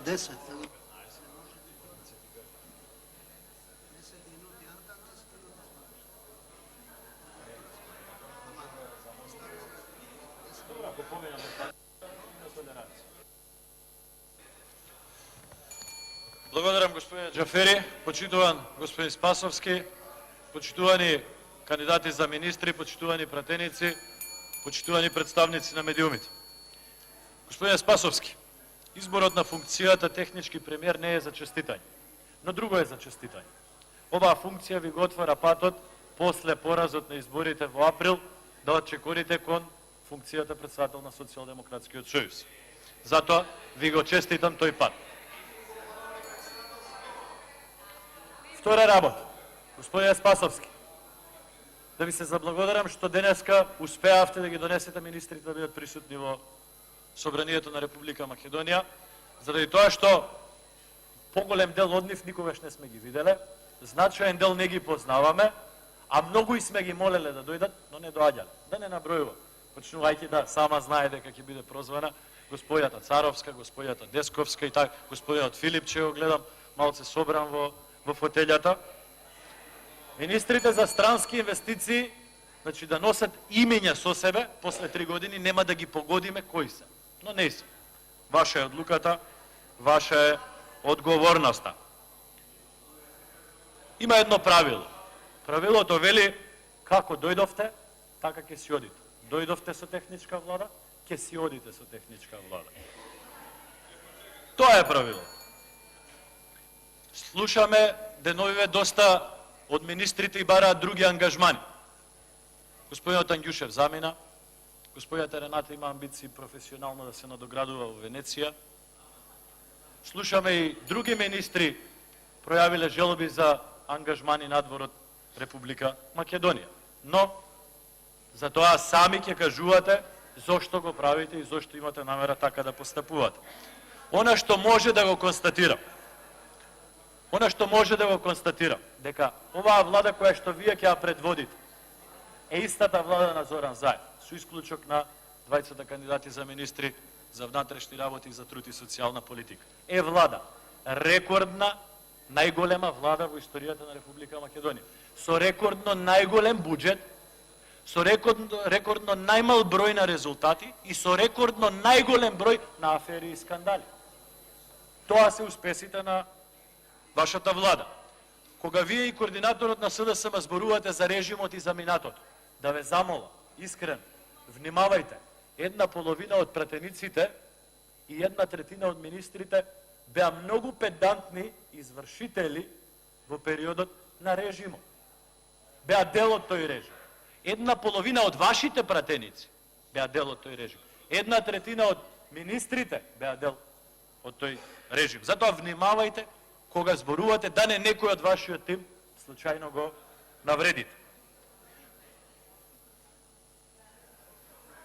10. Благодарам, господин Джафери, почитуван господин Спасовски, почитувани кандидати за министри, почитувани пратеници, почитувани представници на медиумите. Господин Спасовски, изборот на функцијата технички премиер не е за честитање, но друго е за честитање. Оваа функција ви го отвара патот после поразот на изборите во април да отчекорите кон функцијата председател на Социјалдемократскиот сојуз. Затоа ви го честитам тој пат. Втора работа, господин Спасовски, да ви се заблагодарам што денеска успеавте да ги донесете министрите да бидат присутни во Собранието на Република Македонија, заради тоа што поголем дел од нив никогаш не сме ги виделе, значаен дел не ги познаваме, а многу и сме ги молеле да дојдат, но не доаѓале. Да не набројува, почнувајќи да сама знае дека ќе биде прозвана господјата Царовска, господјата Десковска и така, господјот Филипче го гледам, малце собран во фотелјата. Министрите за странски инвестиции, значи да носат имења со себе, после 3 години нема да ги погодиме кои се. Но не се. Ваша е одлуката, ваша е одговорноста. Има едно правило. Правилото вели, како дојдовте, така ќе си одите. Дојдовте со техничка влада, ќе си одите со техничка влада. Тоа е правило. Слушаме деновиве доста од министрите и бараат други ангажмани. Господинот Ангјушев замина, господјата Рената има амбиции професионално да се надоградува во Венеција. Слушаме и други министри пројавиле желби за ангажмани надвор од Република Македонија. Но, за тоа сами ќе кажувате зошто го правите и зошто имате намера така да постапувате. Она што може да го констатирам, дека оваа влада која што вие ќе ја предводите, е истата влада на Зоран Заев, со исклучок на двајцата кандидати за министри за внатрешни работи и за труд и социјална политика. Е влада, рекордна, најголема влада во историјата на Република Македонија, со рекордно најголем буџет, со рекордно најмал број на резултати и со рекордно најголем број на афери и скандали. Тоа се успесите на вашата влада. Кога вие и координаторот на СДСМ зборувате за режимот и за минатото, да ве замола, искрено, внимавајте, 1/2 од пратениците и 1/3 од министрите беа многу педантни извршители во периодот на режимот. Беа дел од тој режим. 1/2 од вашите пратеници беа дел од тој режим. 1/3 од министрите беа дел од тој режим. Затоа внимавајте кога зборувате, да не некој од вашиот тим случајно го навредите.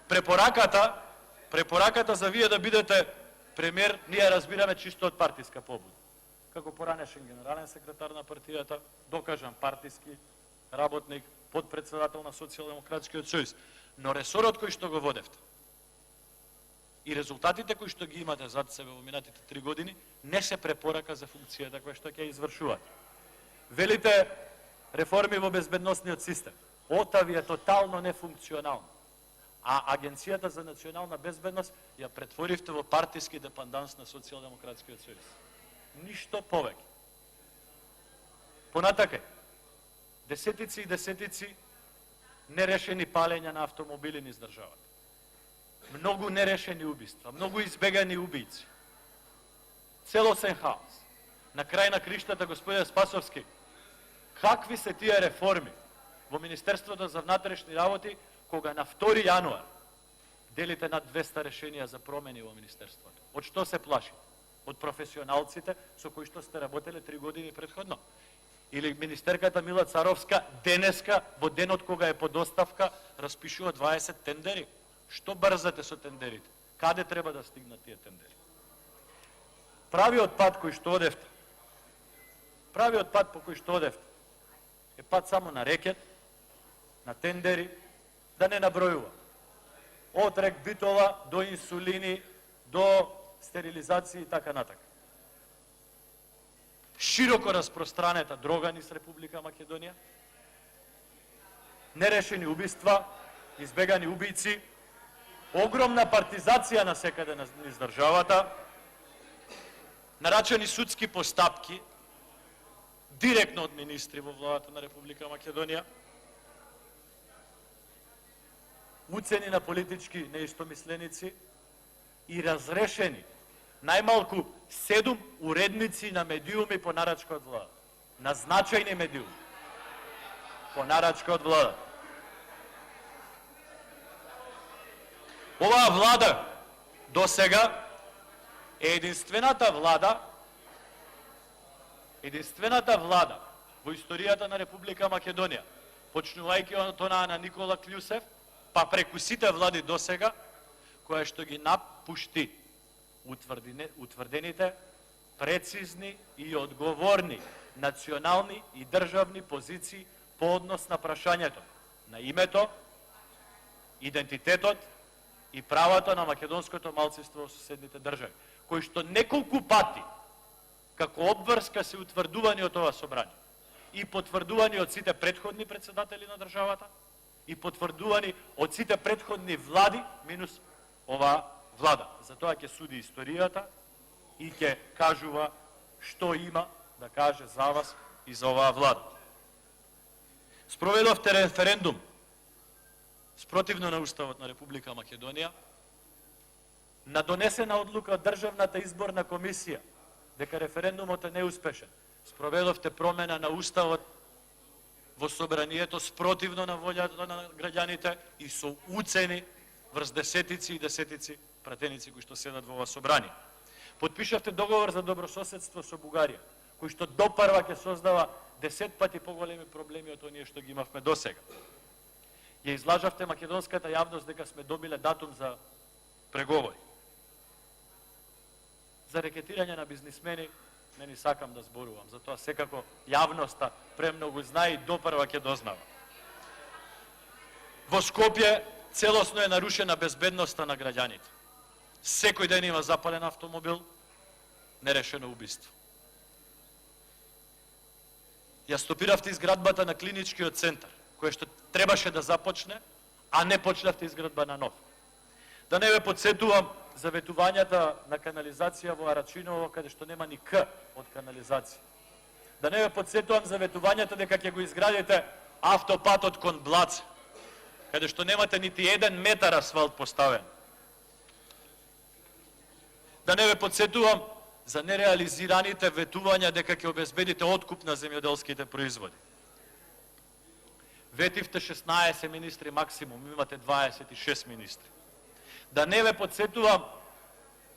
Препораката за вие да бидете премиер, ние разбираме чисто од партиска побуда. Како поранешен генерален секретар на партијата, докажан партиски работник, подпредседател на Социјалдемократскиот сојуз. Но ресорот кој што го водевте и резултатите кои што ги имате зад себе во минатите 3 години, не се препорака за функцијата која што ќе извршувате. Велите реформи во безбедносниот систем. Ота ви е тотално нефункционално. А Агенцијата за национална безбедност ја претворивте во партиски депанданс на Социјалдемократскиот сојуз. Ништо повеќе. Понатака, десетици и десетици нерешени палења на автомобили низ државата. Многу нерешени убиства, многу избегани убијци. Целосен хаос. На крај на криштата, господин Спасовски, какви се тие реформи во Министерството за внатрешни работи, кога на 2 јануар делите над 200 решенија за промени во Министерството? Од што се плашите? Од професионалците со кои што сте работеле 3 години претходно? Или министерката Мила Царовска денеска, во денот кога е под оставка, распишува 20 тендери? Што брзате со тендерите? Каде треба да стигнат тие тендери? Правиот пат кој што одевте, е пат само на рекет, на тендери, да не набројува. Од рек битола до инсулини, до стерилизација и така натака. широко распространета дрога низ Република Македонија, нерешени убиства, избегани убийци, огромна партизација на секаде низ државата, нарачени судски постапки, директно од министри во владата на Република Македонија, уцени на политички неистомисленици и разрешени најмалку 7 уредници на медиуми по нарачка од влада. На значајни медиуми по нарачка од влада. Оваа влада до сега е единствената влада во историјата на Република Македонија, почнувајќи од онаа на Никола Клјусев, па преку сите влади до сега, која што ги напушти утврдените, прецизни и одговорни национални и државни позиции по однос на прашањето на името, идентитетот и правото на македонското малцинство во соседните држави, кои што неколку пати како обврска се утврдувани од ова собрание и потврдувани од сите претходни председатели на државата и потврдувани од сите претходни влади минус оваа влада. Затоа ќе суди историјата и ќе кажува што има да каже за вас и за оваа влада. Спроведовте референдум спротивно на Уставот на Република Македонија, на донесена одлука од Државната изборна комисија дека референдумот е неуспешен. Спроведовте промена на Уставот во собранието спротивно на волјата на граѓаните и со уцени врз десетици и десетици пратеници кои што седат во ова собрание. Подпишавте договор за добрососедство со Бугарија, кој што допарва ќе создава 10 пати поголеми проблеми од оние што ги имавме досега. Ја излажавте македонската јавност дека сме добиле датум за преговори. За рекетирање на бизнисмени не ни сакам да зборувам, затоа секако јавноста премногу знае и допрва ќе дознава. Во Скопје целосно е нарушена безбедноста на граѓаните. Секој ден има запален автомобил, нерешено убиство. Ја стопиравте изградбата на клиничкиот центар, кој што требаше да започне, а не почнавте изградба на нов. Да не ве подсетувам за ветувањата на канализација во Арачиново, каде што нема ни К од канализација. Да не ве подсетувам за ветувањата дека ќе го изградите автопатот кон Блаце, каде што немате нити 1 метар асфалт поставен. Да не ве подсетувам за нереализираните ветувања дека ќе обезбедите откуп на земјоделските производи. Ветивте 16 министри максимум, имате 26 министри. Да не ве подсетувам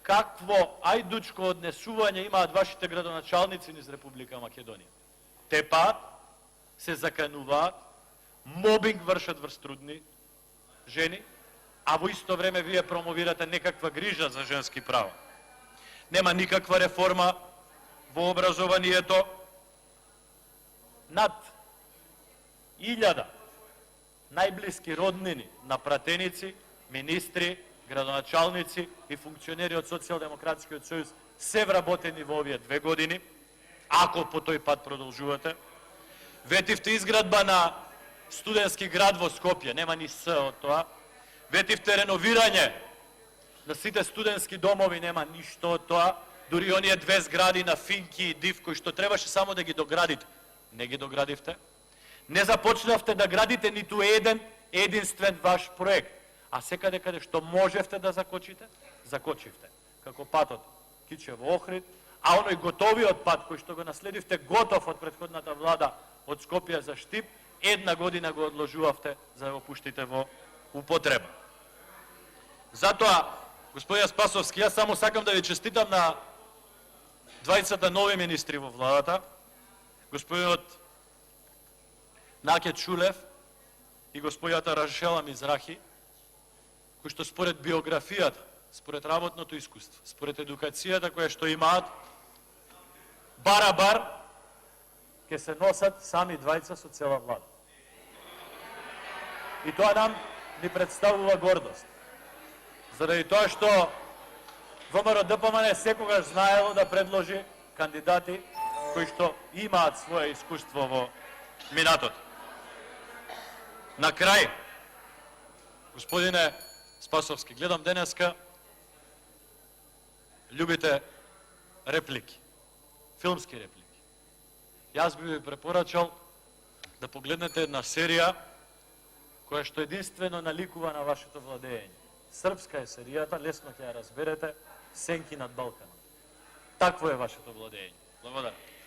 какво ајдучко однесување имаат вашите градоначалници низ Република Македонија. Те пат се закануваат, мобинг вршат врз трудни жени, а во исто време вие промовирате некаква грижа за женски права. Нема никаква реформа во образованието. Над 1000 најблиски роднини на пратеници, министри, градоначалници и функционери од Социјалдемократскиот сојуз се вработени во овие 2 години, ако по тој пат продолжувате. Ветивте изградба на студентски град во Скопје, нема ни С од тоа. Ветивте реновирање на сите студентски домови, нема ништо од тоа. Дури оние 2 згради на Финки и Див, кои што требаше само да ги доградите, не ги доградивте. Не започнавте да градите ниту единствен ваш проект, а секаде каде што можевте да закочите, закочивте. Како патот Кичево-Охрид, а оној готовиот пат кој што го наследивте готов од претходната влада од Скопје за Штип, 1 година го одложувавте за да го пуштите во употреба. Затоа, господине Спасовски, јас само сакам да ви честитам на двајцата нови министри во владата, господинот Наке Чулев и господјата Рашела Мизрахи, кои што според биографијата, според работното искуство, според едукацијата која што имаат, барабар ќе се носат сами двајца со цела влада. И тоа нам ни представува гордост. Заради тоа што ВМРО ДПМН секогаш знаело да предложи кандидати кои што имаат свое искуство во минатото. На крај, господине Спасовски, гледам денеска, љубите реплики, филмски реплики. Јас би ви препорачал да погледнете една серија која што единствено наликува на вашето владење. Српска е серијата, лесно ќе ја разберете, Сенки над Балканот. Такво е вашето владење. Благодарам.